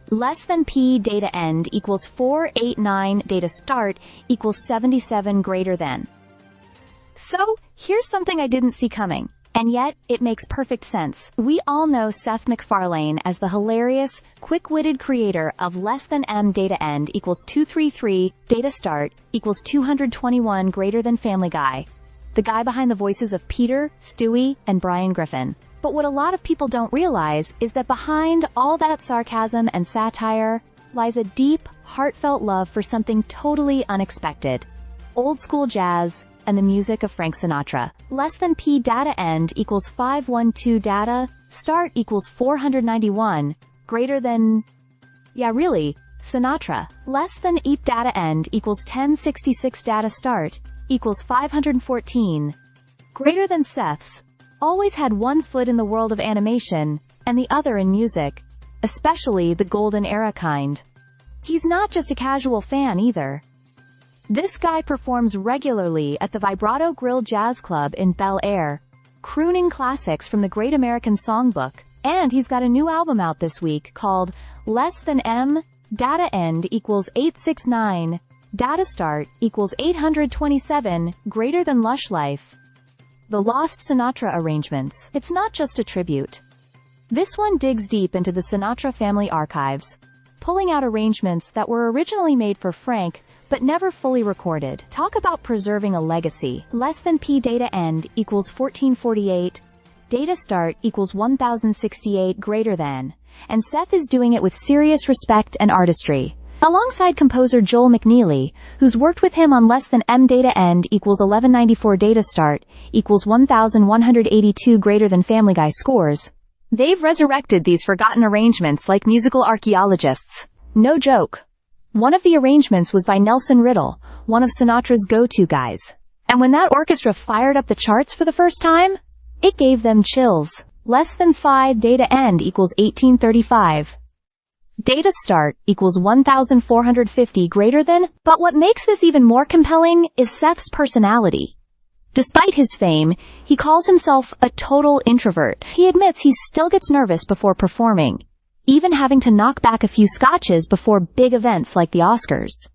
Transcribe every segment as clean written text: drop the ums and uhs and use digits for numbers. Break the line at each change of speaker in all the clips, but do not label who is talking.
Less than P data end equals 489 data start equals 77 greater than. So, here's something I didn't see coming. And yet, it makes perfect sense. We all know Seth MacFarlane as the hilarious, quick-witted creator of less than M data end equals 233 data start equals 221 greater than Family Guy. The guy behind the voices of Peter, Stewie, and Brian Griffin. But what a lot of people don't realize is that behind all that sarcasm and satire lies a deep, heartfelt love for something totally unexpected. Old-school jazz and the music of Frank Sinatra. Less than P data end equals 512 data start equals 491 greater than, yeah really, Sinatra. Less than EAP data end equals 1066 data start equals 514 greater than Seth's. Always had one foot in the world of animation and the other in music, especially the golden era kind. He's not just a casual fan either. This guy performs regularly at the Vibrato Grill Jazz Club in Bel Air, crooning classics from the Great American Songbook, and he's got a new album out this week called Less Than M, Data End equals 869, Data Start equals 827, greater than Lush Life. The Lost Sinatra Arrangements. It's not just a tribute. This one digs deep into the Sinatra family archives, pulling out arrangements that were originally made for Frank, but never fully recorded. Talk about preserving a legacy. Less than P data end equals 1448, data start equals 1068 greater than, and Seth is doing it with serious respect and artistry. Alongside composer Joel McNeely, who's worked with him on Less Than M data end equals 1194 data start equals 1182 greater than Family Guy scores. They've resurrected these forgotten arrangements like musical archaeologists. No joke. One of the arrangements was by Nelson Riddle, one of Sinatra's go-to guys. And when that orchestra fired up the charts for the first time, it gave them chills. Less than 5 data end equals 1835. Data start equals 1450 greater than, but what makes this even more compelling is Seth's personality. Despite his fame, he calls himself a total introvert. He admits he still gets nervous before performing, even having to knock back a few scotches before big events like the Oscars.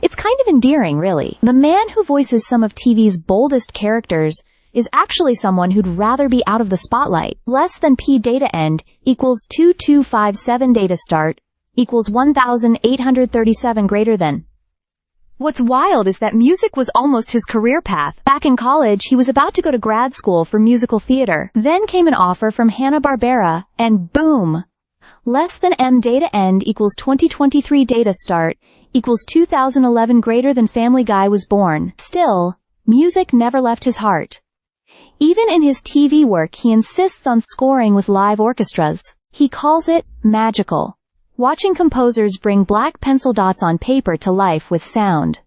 It's kind of endearing, really. The man who voices some of TV's boldest characters is actually someone who'd rather be out of the spotlight. Less than P data end equals 2257 data start equals 1837 greater than. What's wild is that music was almost his career path. Back in college, he was about to go to grad school for musical theater. Then came an offer from Hanna-Barbera, and boom! Less than M data end equals 2023 data start equals 2011 greater than Family Guy was born. Still, music never left his heart. Even in his TV work, he insists on scoring with live orchestras. He calls it magical. Watching composers bring black pencil dots on paper to life with sound.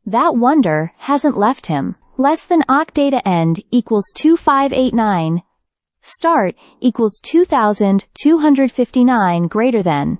That wonder hasn't left him. Less than OC data end equals 2589. Start equals 2259 greater than.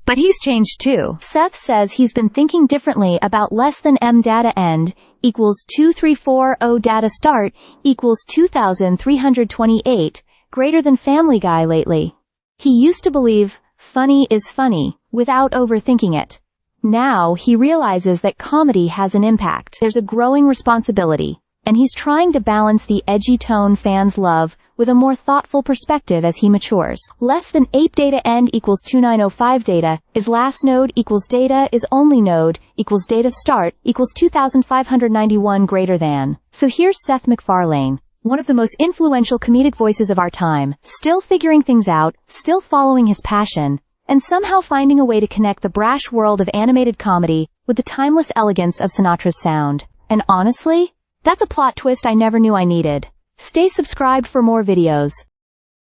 But he's changed too. Seth says he's been thinking differently about less than M data end equals 2340 data start equals 2328 greater than Family Guy lately. He used to believe funny is funny without overthinking it. Now he realizes that comedy has an impact. There's a growing responsibility, and he's trying to balance the edgy tone fans love with a more thoughtful perspective as he matures. Less than ape data end equals 2905 data is last node equals data is only node equals data start equals 2591 greater than. So here's Seth MacFarlane, one of the most influential comedic voices of our time, still figuring things out, still following his passion, and somehow finding a way to connect the brash world of animated comedy with the timeless elegance of Sinatra's sound. And honestly, that's a plot twist I never knew I needed. Stay subscribed for more videos.